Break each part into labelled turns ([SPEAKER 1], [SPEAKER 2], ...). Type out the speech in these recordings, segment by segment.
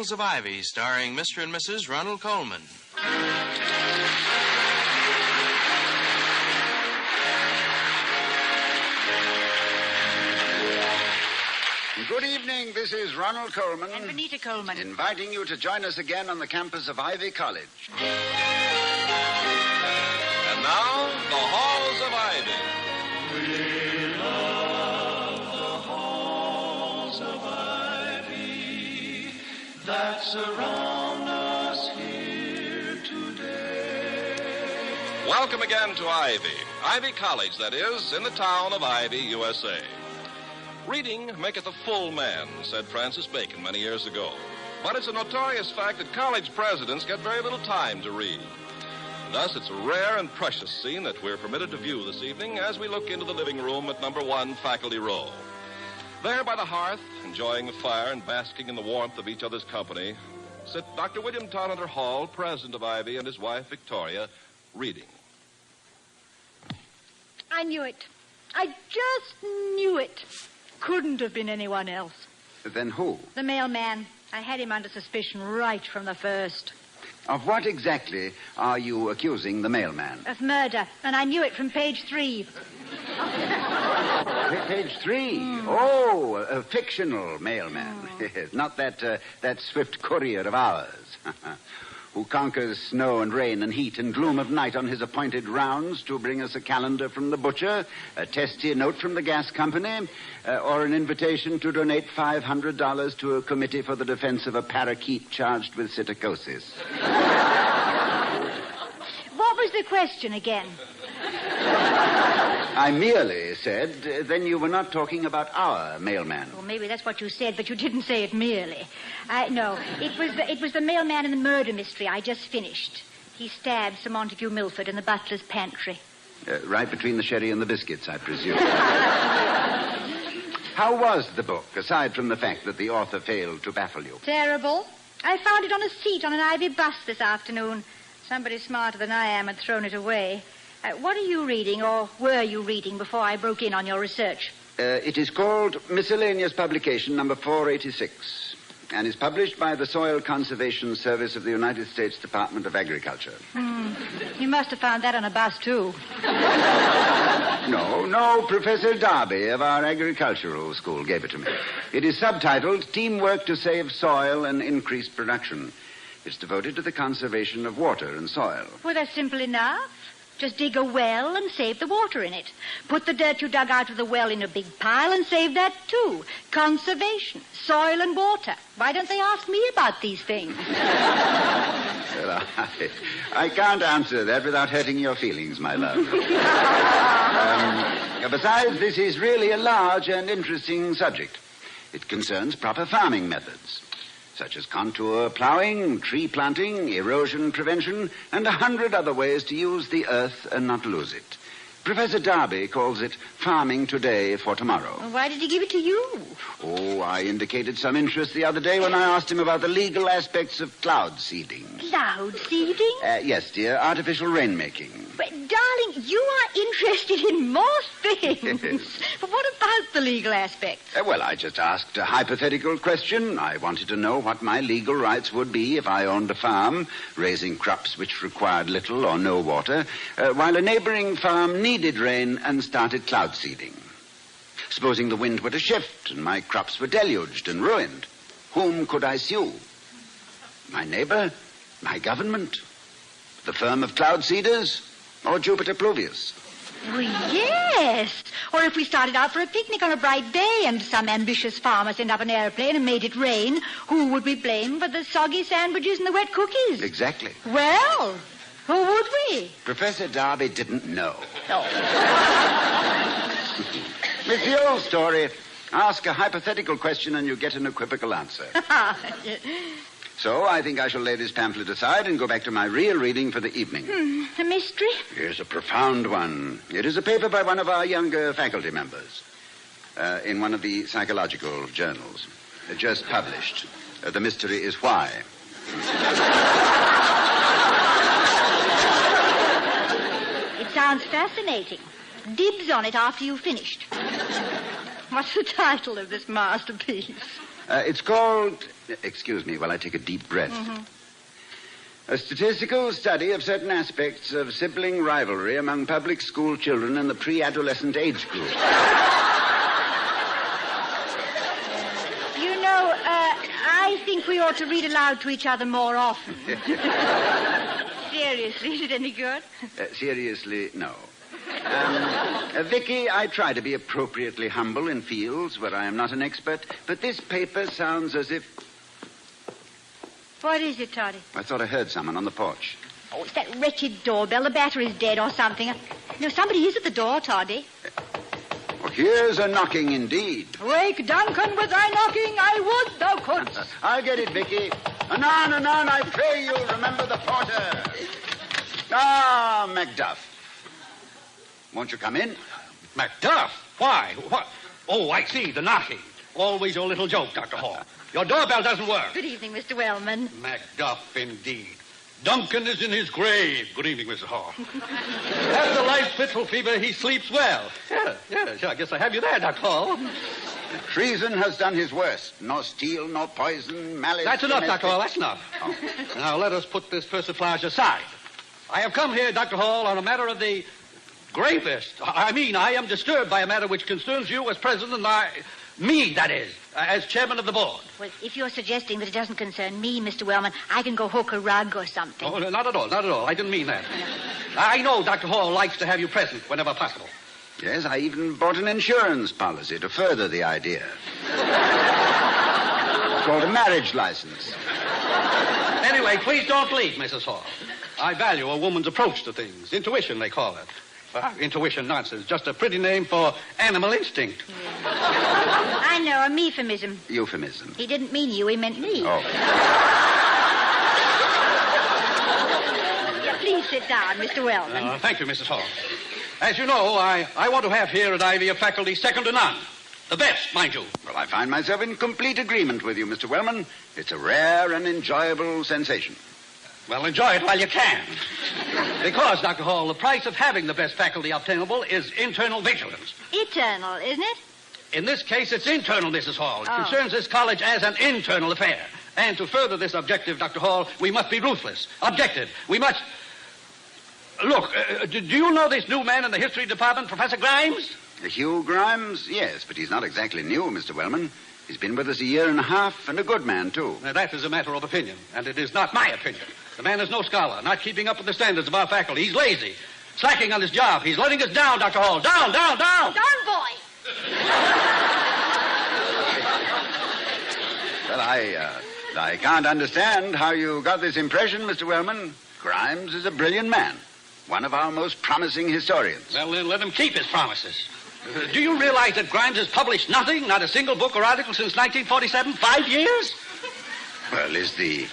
[SPEAKER 1] Halls of Ivy, starring Mr. and Mrs. Ronald Colman.
[SPEAKER 2] Good evening, this is Ronald Colman.
[SPEAKER 3] And Benita Colman.
[SPEAKER 2] Inviting you to join us again on the campus of Ivy College.
[SPEAKER 4] And now, the Halls of Ivy.
[SPEAKER 5] We love the halls of ivy that surround us here today.
[SPEAKER 4] Welcome again to Ivy College, that is, in the town of Ivy, USA. Reading maketh a full man, said Francis Bacon many years ago. But it's a notorious fact that college presidents get very little time to read. Thus, it's a rare and precious scene that we're permitted to view this evening as we look into the living room at number 1 Faculty Row. There by the hearth, enjoying the fire and basking in the warmth of each other's company, sit Dr. William Todhunter Hall, president of Ivy, and his wife, Victoria, reading.
[SPEAKER 3] I knew it. I just knew it. Couldn't have been anyone else.
[SPEAKER 2] Then who?
[SPEAKER 3] The mailman. I had him under suspicion right from the first.
[SPEAKER 2] Of what exactly are you accusing the mailman?
[SPEAKER 3] Of murder. And I knew it from page 3.
[SPEAKER 2] Page 3? Oh, a fictional mailman. Yes, not that swift courier of ours. Who conquers snow and rain and heat and gloom of night on his appointed rounds to bring us a calendar from the butcher, a testy note from the gas company, or an invitation to donate $500 to a committee for the defense of a parakeet charged with psittacosis.
[SPEAKER 3] What was the question again?
[SPEAKER 2] I merely said, then you were not talking about our mailman.
[SPEAKER 3] Well, maybe that's what you said, but you didn't say it merely. No, it was the mailman in the murder mystery I just finished. He stabbed Sir Montague Milford in the butler's pantry.
[SPEAKER 2] Right between the sherry and the biscuits, I presume. How was the book, aside from the fact that the author failed to baffle you?
[SPEAKER 3] Terrible. I found it on a seat on an Ivy bus this afternoon. Somebody smarter than I am had thrown it away. What are you reading, or were you reading, before I broke in on your research?
[SPEAKER 2] It is called Miscellaneous Publication number 486, and is published by the Soil Conservation Service of the United States Department of Agriculture.
[SPEAKER 3] You must have found that on a bus, too.
[SPEAKER 2] No, Professor Darby of our agricultural school gave it to me. It is subtitled Teamwork to Save Soil and Increase Production. It's devoted to the conservation of water and soil.
[SPEAKER 3] Well, that's simple enough. Just dig a well and save the water in it. Put the dirt you dug out of the well in a big pile and save that, too. Conservation, soil and water. Why don't they ask me about these things?
[SPEAKER 2] Well, I can't answer that without hurting your feelings, my love. Besides, this is really a large and interesting subject. It concerns proper farming methods, such as contour plowing, tree planting, erosion prevention, and 100 other ways to use the earth and not lose it. Professor Darby calls it farming today for tomorrow.
[SPEAKER 3] Well, why did he give it to you?
[SPEAKER 2] Oh, I indicated some interest the other day when I asked him about the legal aspects of cloud seeding.
[SPEAKER 3] Cloud seeding?
[SPEAKER 2] Yes, dear, artificial rainmaking.
[SPEAKER 3] But, darling, you are interested in more things. But what about the legal aspects?
[SPEAKER 2] Well, I just asked a hypothetical question. I wanted to know what my legal rights would be if I owned a farm, raising crops which required little or no water, while a neighboring farm needed rain and started cloud seeding. Supposing the wind were to shift and my crops were deluged and ruined, whom could I sue? My neighbor? My government? The firm of cloud seeders? Or Jupiter Pluvius?
[SPEAKER 3] Well, yes. Or if we started out for a picnic on a bright day and some ambitious farmer sent up an airplane and made it rain, who would we blame for the soggy sandwiches and the wet cookies?
[SPEAKER 2] Exactly.
[SPEAKER 3] Well, who would we?
[SPEAKER 2] Professor Darby didn't know.
[SPEAKER 3] Oh.
[SPEAKER 2] It's the old story. Ask a hypothetical question and you get an equivocal answer. So I think I shall lay this pamphlet aside and go back to my real reading for the evening.
[SPEAKER 3] A mystery?
[SPEAKER 2] Here's a profound one. It is a paper by one of our younger faculty members in one of the psychological journals. Just published. The mystery is why.
[SPEAKER 3] It sounds fascinating. Dibs on it after you've finished. What's the title of this masterpiece?
[SPEAKER 2] It's called... Excuse me while I take a deep breath. Mm-hmm. A statistical study of certain aspects of sibling rivalry among public school children in the pre-adolescent age group.
[SPEAKER 3] I think we ought to read aloud to each other more often. Seriously, is it any good?
[SPEAKER 2] Seriously, no. Vicky, I try to be appropriately humble in fields where I am not an expert, but this paper sounds as if...
[SPEAKER 3] What is it, Toddy?
[SPEAKER 2] I thought I heard someone on the porch.
[SPEAKER 3] Oh, it's that wretched doorbell. The battery's dead or something. No, somebody is at the door, Toddy.
[SPEAKER 2] Well, here's a knocking indeed.
[SPEAKER 3] Wake Duncan with thy knocking, I would thou couldst.
[SPEAKER 2] I'll get it, Vicky. Anon, I pray you, remember the porter. Ah, Macduff. Won't you come in?
[SPEAKER 6] Macduff? Why? What? Oh, I see, the knocking. Always your little joke, Dr. Hall. Your doorbell doesn't work.
[SPEAKER 3] Good evening, Mr. Wellman.
[SPEAKER 6] Macduff, indeed. Duncan is in his grave. Good evening, Mrs. Hall. After life's fitful fever, he sleeps well. Yeah, I guess I have you there, Dr. Hall.
[SPEAKER 2] Treason has done his worst. No steel, no poison, malice...
[SPEAKER 6] That's enough, Dr. Hall, that's enough. Oh. Now, let us put this persiflage aside. I have come here, Dr. Hall, on a matter of the gravest. I am disturbed by a matter which concerns you as president and me, that is, as chairman of the board.
[SPEAKER 3] Well, if you're suggesting that it doesn't concern me, Mr. Wellman, I can go hook a rug or something.
[SPEAKER 6] Oh, not at all. I didn't mean that. I know Dr. Hall likes to have you present whenever possible.
[SPEAKER 2] Yes, I even bought an insurance policy to further the idea. It's called a marriage license.
[SPEAKER 6] Anyway, please don't leave, Mrs. Hall. I value a woman's approach to things. Intuition, they call it. Intuition, nonsense. Just a pretty name for animal instinct.
[SPEAKER 3] Yeah. I know, a euphemism.
[SPEAKER 2] Euphemism?
[SPEAKER 3] He didn't mean you, he meant me.
[SPEAKER 2] Oh.
[SPEAKER 3] Yeah, please sit down, Mr. Wellman.
[SPEAKER 6] Thank you, Mrs. Hall. As you know, I want to have here at Ivy a faculty second to none. The best, mind you.
[SPEAKER 2] Well, I find myself in complete agreement with you, Mr. Wellman. It's a rare and enjoyable sensation.
[SPEAKER 6] Well, enjoy it while you can. Because, Dr. Hall, the price of having the best faculty obtainable is internal vigilance.
[SPEAKER 3] Eternal, isn't it?
[SPEAKER 6] In this case, it's internal, Mrs. Hall. It concerns this college as an internal affair. And to further this objective, Dr. Hall, we must be ruthless. Objective. We must... Look, do you know this new man in the history department, Professor Grimes?
[SPEAKER 2] Hugh Grimes? Yes, but he's not exactly new, Mr. Wellman. He's been with us a year and a half, and a good man, too.
[SPEAKER 6] Now, that is a matter of opinion, and it is not my opinion. The man is no scholar, not keeping up with the standards of our faculty. He's lazy, slacking on his job. He's letting us down, Dr. Hall. Down!
[SPEAKER 3] Down, boy!
[SPEAKER 2] Well, I can't understand how you got this impression, Mr. Wellman. Grimes is a brilliant man, one of our most promising historians.
[SPEAKER 6] Well, then let him keep his promises. Do you realize that Grimes has published nothing, not a single book or article since 1947? 5 years?
[SPEAKER 2] Well, is the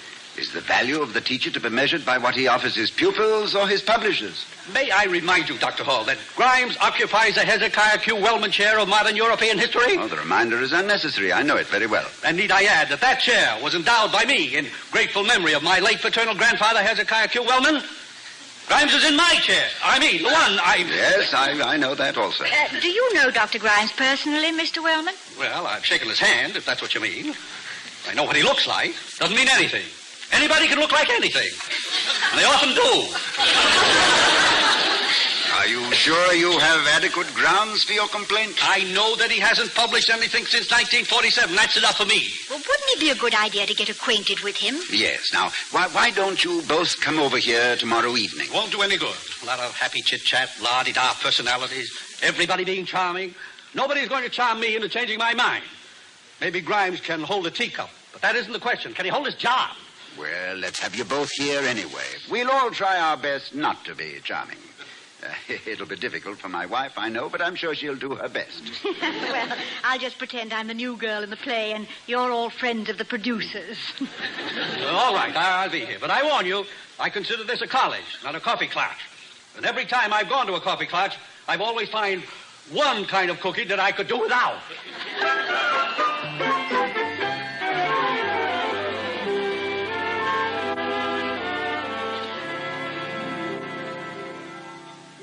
[SPEAKER 2] value of the teacher to be measured by what he offers his pupils or his publishers?
[SPEAKER 6] May I remind you, Dr. Hall, that Grimes occupies the Hezekiah Q. Wellman Chair of Modern European History?
[SPEAKER 2] Oh, the reminder is unnecessary. I know it very well.
[SPEAKER 6] And need I add that that chair was endowed by me in grateful memory of my late paternal grandfather, Hezekiah Q. Wellman? Grimes is in my chair. I mean, the one I...
[SPEAKER 2] Yes, I know that also.
[SPEAKER 3] Do you know Dr. Grimes personally, Mr. Wellman?
[SPEAKER 6] Well, I've shaken his hand, if that's what you mean. I know what he looks like. Doesn't mean anything. Anybody can look like anything. And they often do.
[SPEAKER 2] Are you sure you have adequate grounds for your complaint?
[SPEAKER 6] I know that he hasn't published anything since 1947. That's enough for me.
[SPEAKER 3] Well, wouldn't it be a good idea to get acquainted with him?
[SPEAKER 2] Yes. Now, why don't you both come over here tomorrow evening?
[SPEAKER 6] Won't do any good. A lot of happy chit-chat, la-di-da personalities, everybody being charming. Nobody's going to charm me into changing my mind. Maybe Grimes can hold a teacup, but that isn't the question. Can he hold his job?
[SPEAKER 2] Well, let's have you both here anyway. We'll all try our best not to be charming. It'll be difficult for my wife, I know, but I'm sure she'll do her best.
[SPEAKER 3] Well, I'll just pretend I'm the new girl in the play and you're all friends of the producers.
[SPEAKER 6] All right, I'll be here. But I warn you, I consider this a college, not a coffee clutch. And every time I've gone to a coffee clutch, I've always found one kind of cookie that I could do without.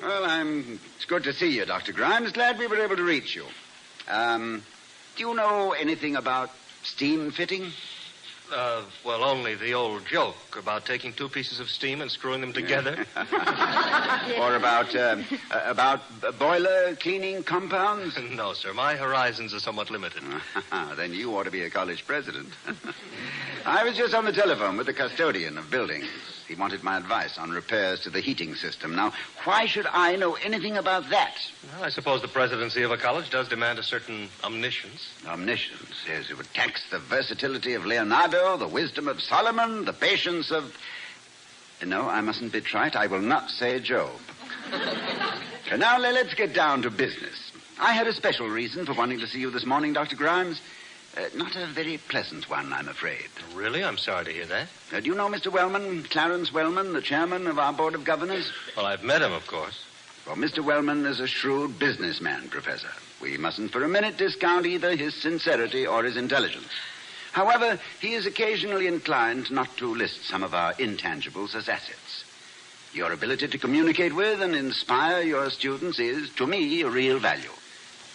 [SPEAKER 2] Well, it's good to see you, Dr. Grimes. Glad we were able to reach you. Do you know anything about Steam fitting?
[SPEAKER 7] Well, only the old joke about taking two pieces of steam and screwing them together.
[SPEAKER 2] Or about boiler cleaning compounds?
[SPEAKER 7] No, sir. My horizons are somewhat limited.
[SPEAKER 2] Then you ought to be a college president. I was just on the telephone with the custodian of buildings. He wanted my advice on repairs to the heating system. Now, why should I know anything about that?
[SPEAKER 7] Well, I suppose the presidency of a college does demand a certain omniscience.
[SPEAKER 2] Omniscience? Yes, it would tax the versatility of Leonardo, the wisdom of Solomon, the patience of... No, I mustn't be trite. I will not say Job. And now, let's get down to business. I had a special reason for wanting to see you this morning, Dr. Grimes. Not a very pleasant one, I'm afraid.
[SPEAKER 7] Really? I'm sorry to hear that.
[SPEAKER 2] Do you know Mr. Wellman, Clarence Wellman, the chairman of our board of governors?
[SPEAKER 7] Well, I've met him, of course.
[SPEAKER 2] Well, Mr. Wellman is a shrewd businessman, Professor. We mustn't for a minute discount either his sincerity or his intelligence. However, he is occasionally inclined not to list some of our intangibles as assets. Your ability to communicate with and inspire your students is, to me, a real value.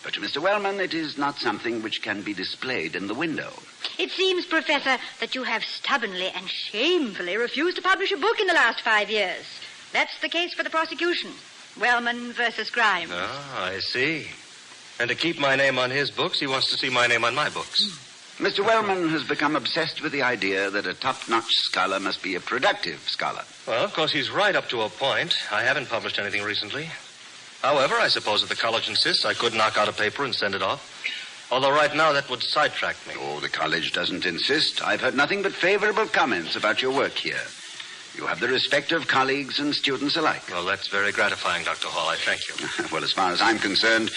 [SPEAKER 2] But to Mr. Wellman, it is not something which can be displayed in the window.
[SPEAKER 3] It seems, Professor, that you have stubbornly and shamefully refused to publish a book in the last 5 years. That's the case for the prosecution. Wellman versus Grimes.
[SPEAKER 7] Oh, I see. And to keep my name on his books, he wants to see my name on my books.
[SPEAKER 2] Mr. Wellman has become obsessed with the idea that a top-notch scholar must be a productive scholar.
[SPEAKER 7] Well, of course, he's right up to a point. I haven't published anything recently. However, I suppose if the college insists, I could knock out a paper and send it off. Although right now that would sidetrack me.
[SPEAKER 2] Oh, the college doesn't insist. I've heard nothing but favorable comments about your work here. You have the respect of colleagues and students alike.
[SPEAKER 7] Well, that's very gratifying, Dr. Hall. I thank you.
[SPEAKER 2] Well, as far as I'm concerned,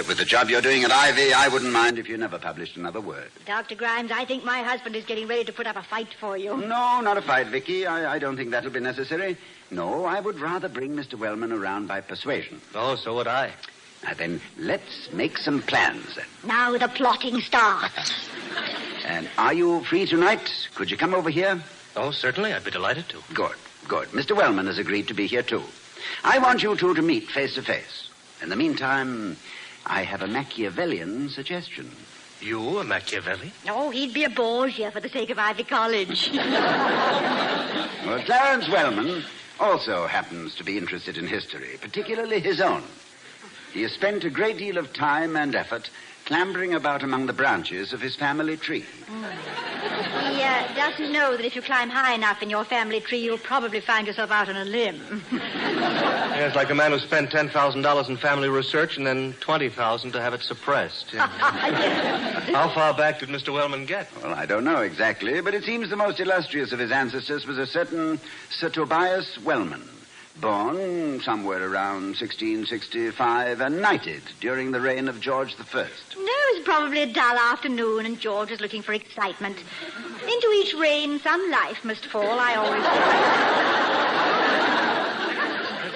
[SPEAKER 2] with the job you're doing at Ivy, I wouldn't mind if you never published another word.
[SPEAKER 3] Dr. Grimes, I think my husband is getting ready to put up a fight for you.
[SPEAKER 2] No, not a fight, Vicky. I don't think that'll be necessary. No, I would rather bring Mr. Wellman around by persuasion.
[SPEAKER 7] Oh, so would I.
[SPEAKER 2] Now, then, let's make some plans, then.
[SPEAKER 3] Now the plotting starts.
[SPEAKER 2] And are you free tonight? Could you come over here?
[SPEAKER 7] Oh, certainly. I'd be delighted to.
[SPEAKER 2] Good. Mr. Wellman has agreed to be here, too. I want you two to meet face to face. In the meantime, I have a Machiavellian suggestion.
[SPEAKER 7] You, a Machiavelli?
[SPEAKER 3] Oh, he'd be a Borgia for the sake of Ivy College.
[SPEAKER 2] Well, Clarence Wellman also happens to be interested in history, particularly his own. He has spent a great deal of time and effort clambering about among the branches of his family tree.
[SPEAKER 3] He doesn't know that if you climb high enough in your family tree, you'll probably find yourself out on a limb.
[SPEAKER 7] Yes, like a man who spent $10,000 in family research and then $20,000 to have it suppressed. Yeah. How far back did Mr. Wellman get?
[SPEAKER 2] Well, I don't know exactly, but it seems the most illustrious of his ancestors was a certain Sir Tobias Wellman, born somewhere around 1665 and knighted during the reign of George I.
[SPEAKER 3] No, it was probably a dull afternoon, and George was looking for excitement. Into each reign, some life must fall, I always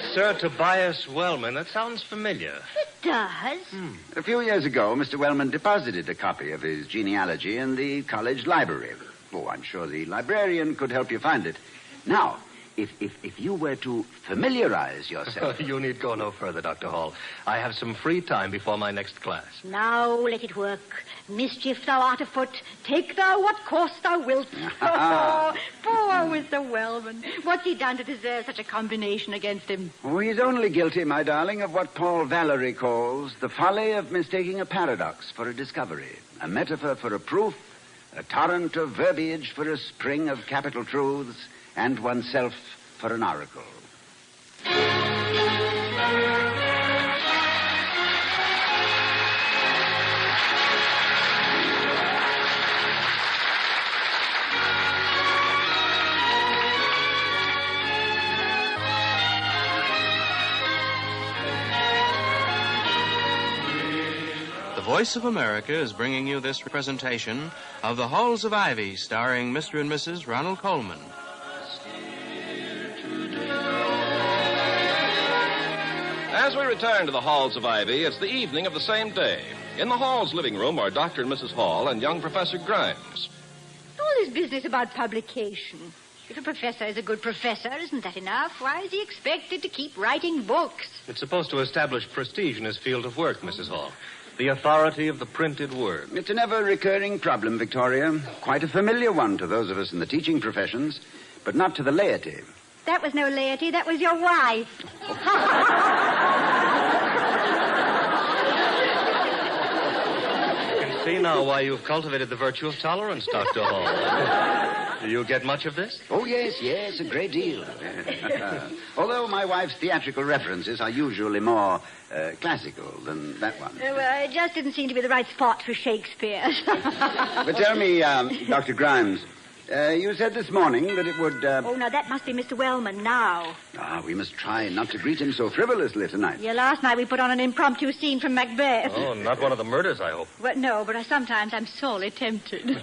[SPEAKER 3] say.
[SPEAKER 7] Sir Tobias Wellman, that sounds familiar.
[SPEAKER 3] It does.
[SPEAKER 2] A few years ago, Mr. Wellman deposited a copy of his genealogy in the college library. Oh, I'm sure the librarian could help you find it. Now, if you were to familiarize yourself...
[SPEAKER 7] You need go no further, Dr. Hall. I have some free time before my next class.
[SPEAKER 3] Now let it work. Mischief thou art afoot. Take thou what course thou wilt. Oh, poor Mr. Wellman. What's he done to deserve such a combination against him?
[SPEAKER 2] Oh, he's only guilty, my darling, of what Paul Valery calls the folly of mistaking a paradox for a discovery, a metaphor for a proof, a torrent of verbiage for a spring of capital truths, and oneself for an oracle.
[SPEAKER 1] The Voice of America is bringing you this presentation of The Halls of Ivy, starring Mr. and Mrs. Ronald Colman.
[SPEAKER 4] As we return to the Halls of Ivy, it's the evening of the same day. In the Hall's living room are Dr. and Mrs. Hall and young Professor Grimes.
[SPEAKER 3] All this business about publication. If a professor is a good professor, isn't that enough? Why is he expected to keep writing books?
[SPEAKER 7] It's supposed to establish prestige in his field of work, Mrs. Hall. The authority of the printed word.
[SPEAKER 2] It's an ever-recurring problem, Victoria. Quite a familiar one to those of us in the teaching professions, but not to the laity.
[SPEAKER 3] That was no laity. That was your wife.
[SPEAKER 7] You can see now why you've cultivated the virtue of tolerance, Dr. Hall. Do you get much of this?
[SPEAKER 2] Oh, yes, a great deal. Although my wife's theatrical references are usually more classical than that one.
[SPEAKER 3] Well, it just didn't seem to be the right spot for Shakespeare.
[SPEAKER 2] But tell me, Dr. Grimes, you said this morning that it would...
[SPEAKER 3] Oh, now, that must be Mr. Wellman now.
[SPEAKER 2] We must try not to greet him so frivolously tonight.
[SPEAKER 3] Yeah, last night we put on an impromptu scene from Macbeth.
[SPEAKER 7] Oh, not one of the murders, I hope.
[SPEAKER 3] Well, no, but sometimes I'm sorely tempted.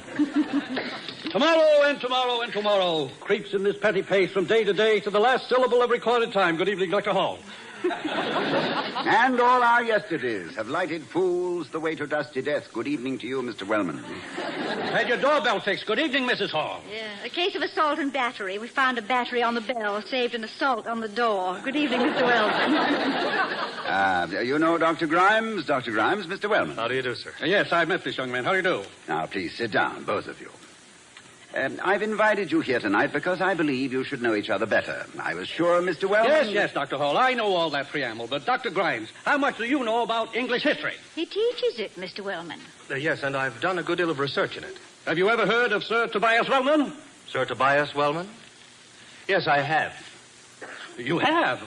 [SPEAKER 6] Tomorrow and tomorrow and tomorrow creeps in this petty pace from day to day to the last syllable of recorded time. Good evening, Dr. Hall.
[SPEAKER 2] And all our yesterdays have lighted fools the way to dusty death. Good evening to you, Mr. Wellman.
[SPEAKER 6] Had your doorbell fixed. Good evening, Mrs. Hall.
[SPEAKER 3] Yeah, a case of assault and battery. We found a battery on the bell, saved an assault on the door. Good evening, Mr. Wellman.
[SPEAKER 2] You know Dr. Grimes? Dr. Grimes, Mr. Wellman.
[SPEAKER 7] How do you do, sir?
[SPEAKER 6] Yes, I've met this young man. How do you do?
[SPEAKER 2] Now, please sit down, both of you. I've invited you here tonight because I believe you should know each other better. I was sure, Mr. Wellman...
[SPEAKER 6] Yes, Dr. Hall. I know all that preamble. But, Dr. Grimes, how much do you know about English history?
[SPEAKER 3] He teaches it, Mr. Wellman.
[SPEAKER 7] Yes, and I've done a good deal of research in it.
[SPEAKER 6] Have you ever heard of Sir Tobias Wellman?
[SPEAKER 7] Sir Tobias Wellman? Yes, I have.
[SPEAKER 6] You have?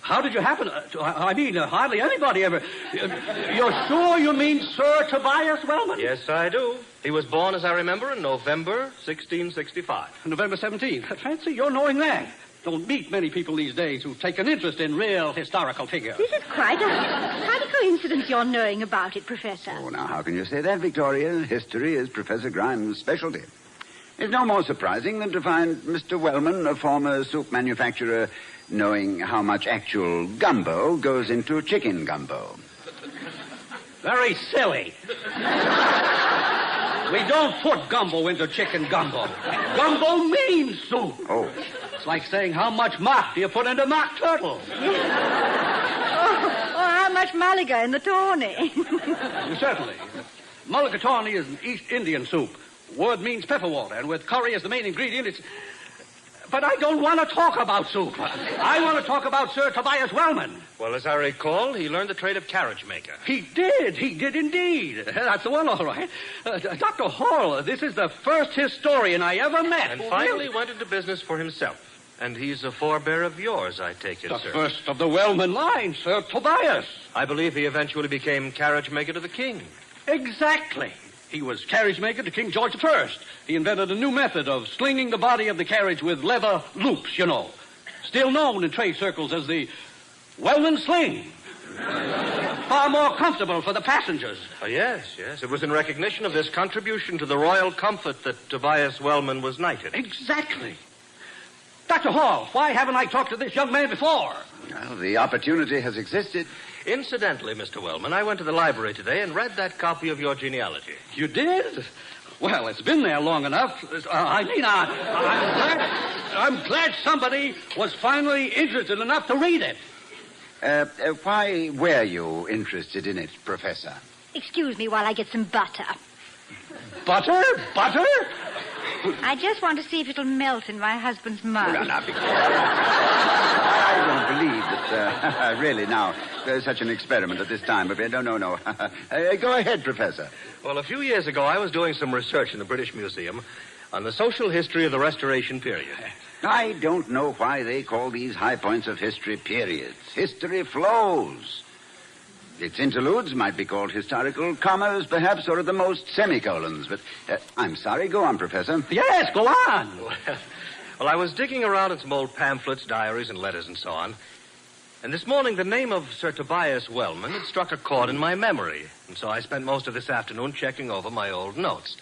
[SPEAKER 6] How did you happen to... hardly anybody ever... You're sure you mean Sir Tobias Wellman?
[SPEAKER 7] Yes, I do. He was born, as I remember, in November 1665.
[SPEAKER 6] November 17th. Fancy your knowing that. Don't meet many people these days who take an interest in real historical figures.
[SPEAKER 3] This is quite a coincidence you're knowing about it, Professor.
[SPEAKER 2] Oh, now, how can you say that, Victoria? History is Professor Grimes' specialty. It's no more surprising than to find Mr. Wellman, a former soup manufacturer, knowing how much actual gumbo goes into chicken gumbo.
[SPEAKER 6] Very silly. We don't put gumbo into chicken gumbo. Gumbo means soup.
[SPEAKER 2] Oh.
[SPEAKER 6] It's like saying how much mock do you put into mock turtle.
[SPEAKER 3] How much mulliga in the tawny?
[SPEAKER 6] Certainly. Mulligatawny is an East Indian soup. Word means pepper water, and with curry as the main ingredient, it's... But I don't want to talk about soup. I want to talk about Sir Tobias Wellman.
[SPEAKER 7] Well, as I recall, he learned the trade of carriage maker.
[SPEAKER 6] He did indeed. That's the one, all right. Dr. Hall, this is the first historian I ever met.
[SPEAKER 7] And finally went into business for himself. And he's a forebear of yours, I take it,
[SPEAKER 6] the
[SPEAKER 7] sir.
[SPEAKER 6] First of the Wellman line, Sir Tobias.
[SPEAKER 7] I believe he eventually became carriage maker to the king.
[SPEAKER 6] Exactly. He was carriage maker to King George I. He invented a new method of slinging the body of the carriage with leather loops, you know. Still known in trade circles as the Wellman sling. Far more comfortable for the passengers.
[SPEAKER 7] Oh, yes. It was in recognition of this contribution to the royal comfort that Tobias Wellman was knighted.
[SPEAKER 6] Exactly. Dr. Hall, why haven't I talked to this young man before?
[SPEAKER 2] Well, the opportunity has existed.
[SPEAKER 7] Incidentally, Mr. Wellman, I went to the library today and read that copy of your genealogy.
[SPEAKER 6] You did? Well, it's been there long enough. I'm glad somebody was finally interested enough to read it.
[SPEAKER 2] Why were you interested in it, Professor?
[SPEAKER 3] Excuse me while I get some butter.
[SPEAKER 6] Butter? Butter?
[SPEAKER 3] I just want to see if it'll melt in my husband's mouth.
[SPEAKER 2] Well, now, I don't believe that, really, now, there's such an experiment at this time of it. No. Go ahead, Professor.
[SPEAKER 7] Well, a few years ago, I was doing some research in the British Museum on the social history of the Restoration period.
[SPEAKER 2] I don't know why they call these high points of history periods. History flows. Its interludes might be called historical commas, perhaps, or at the most semicolons. But I'm sorry. Go on, Professor.
[SPEAKER 6] Yes, go on.
[SPEAKER 7] Well, I was digging around in some old pamphlets, diaries, and letters and so on. And this morning, the name of Sir Tobias Wellman had struck a chord in my memory. And so I spent most of this afternoon checking over my old notes.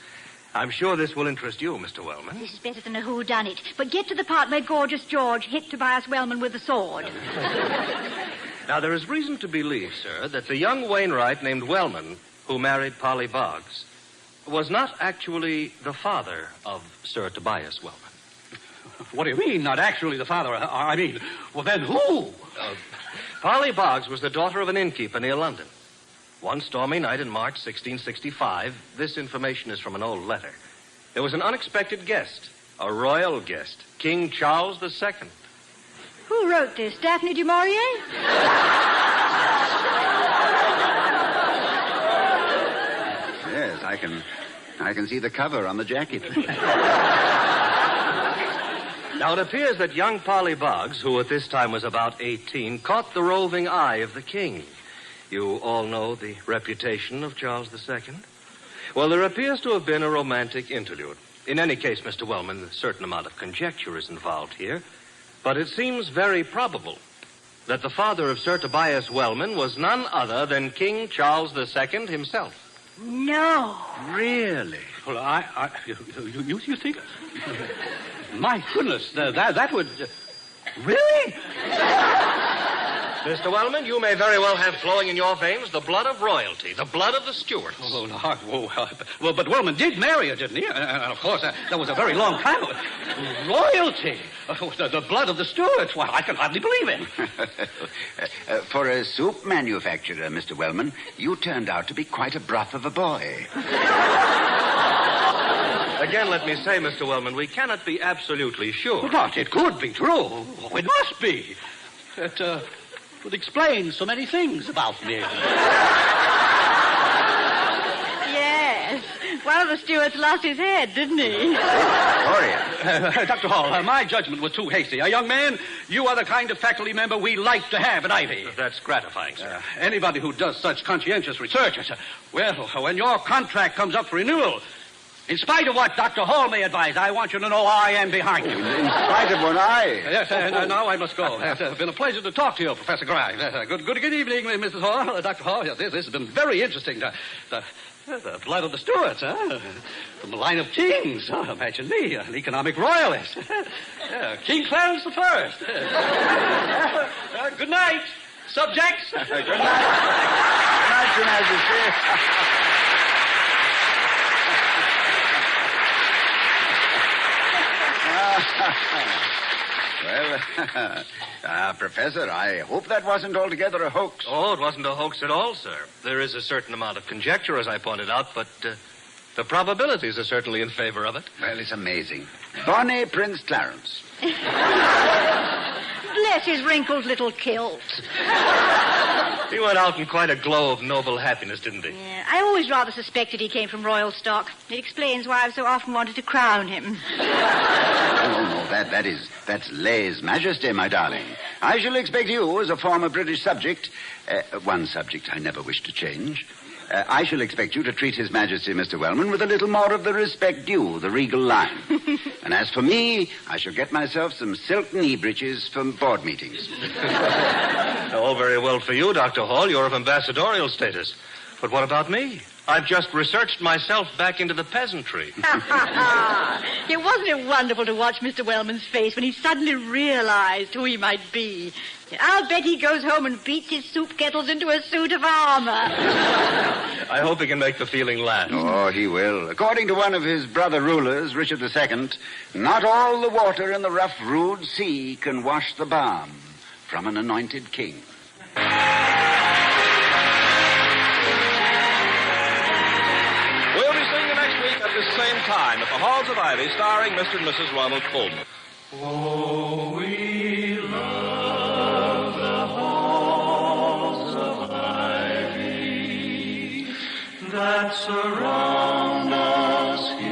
[SPEAKER 7] I'm sure this will interest you, Mr. Wellman.
[SPEAKER 3] This is better than a whodunit. But get to the part where Gorgeous George hit Tobias Wellman with the sword.
[SPEAKER 7] Now, there is reason to believe, sir, that the young Wainwright named Wellman, who married Polly Boggs, was not actually the father of Sir Tobias Wellman.
[SPEAKER 6] What do you mean, not actually the father? Well, then who?
[SPEAKER 7] Polly Boggs was the daughter of an innkeeper near London. One stormy night in March 1665, this information is from an old letter. There was an unexpected guest, a royal guest, King Charles II.
[SPEAKER 3] Who wrote this? Daphne du Maurier?
[SPEAKER 2] Yes, I can see the cover on the jacket.
[SPEAKER 7] Now, it appears that young Polly Boggs, who at this time was about 18, caught the roving eye of the king. You all know the reputation of Charles II. Well, there appears to have been a romantic interlude. In any case, Mr. Wellman, a certain amount of conjecture is involved here. But it seems very probable that the father of Sir Tobias Wellman was none other than King Charles II himself.
[SPEAKER 3] No.
[SPEAKER 2] Really?
[SPEAKER 6] Well, you think? My goodness, that would... Really?
[SPEAKER 7] Mr. Wellman, you may very well have flowing in your veins the blood of royalty, the blood of the Stuarts.
[SPEAKER 6] Well, but Wellman did marry her, didn't he? And of course, that was a very long time ago. Royalty! The blood of the Stuarts. Why, I can hardly believe it.
[SPEAKER 2] For a soup manufacturer, Mr. Wellman, you turned out to be quite a broth of a boy.
[SPEAKER 7] Again, let me say, Mr. Wellman, we cannot be absolutely sure.
[SPEAKER 6] But it could be true. Oh, it must be. It would explain so many things about me.
[SPEAKER 3] Yes. One of the Stuarts lost his head, didn't he?
[SPEAKER 2] Gloria.
[SPEAKER 6] Dr. Hall, my judgment was too hasty. Young man, you are the kind of faculty member we like to have at Ivy.
[SPEAKER 7] That's gratifying, sir.
[SPEAKER 6] Anybody who does such conscientious research, well, when your contract comes up for renewal, in spite of what Dr. Hall may advise, I want you to know I am behind you.
[SPEAKER 2] In spite of what I...
[SPEAKER 6] Yes, now I must go. It's been a pleasure to talk to you, Professor Grimes. Good evening, Mrs. Hall, Dr. Hall. Yes, this has been very interesting. The blood of the Stuarts, huh? From the line of kings. Oh, imagine me, an economic royalist. King Clarence I. Good night, subjects.
[SPEAKER 2] Good night. Good night, Your Majesty. Well, Professor, I hope that wasn't altogether a hoax.
[SPEAKER 7] Oh, it wasn't a hoax at all, sir. There is a certain amount of conjecture, as I pointed out, but the probabilities are certainly in favor of it.
[SPEAKER 2] Well, it's amazing. Bonnie Prince Clarence.
[SPEAKER 3] Bless his wrinkled little kilt.
[SPEAKER 7] He went out in quite a glow of noble happiness, didn't he?
[SPEAKER 3] Yeah, I always rather suspected he came from royal stock. It explains why I've so often wanted to crown him.
[SPEAKER 2] No, that's lèse majesty, my darling. I shall expect you, as a former British subject, one subject I never wish to change, I shall expect you to treat His Majesty, Mr. Wellman, with a little more of the respect due, the regal line. And as for me, I shall get myself some silk knee breeches for board meetings.
[SPEAKER 7] All very well for you, Dr. Hall. You're of ambassadorial status. But what about me? I've just researched myself back into the peasantry.
[SPEAKER 3] Wasn't it wonderful to watch Mr. Wellman's face when he suddenly realized who he might be? I'll bet he goes home and beats his soup kettles into a suit of armor.
[SPEAKER 7] I hope he can make the feeling last.
[SPEAKER 2] Oh, he will. According to one of his brother rulers, Richard II, not all the water in the rough, rude sea can wash the balm from an anointed king.
[SPEAKER 4] We'll be seeing you next week at this same time at the Halls of Ivy, starring Mr. and Mrs. Ronald Colman.
[SPEAKER 5] Oh, we love the halls of ivy that surround us here.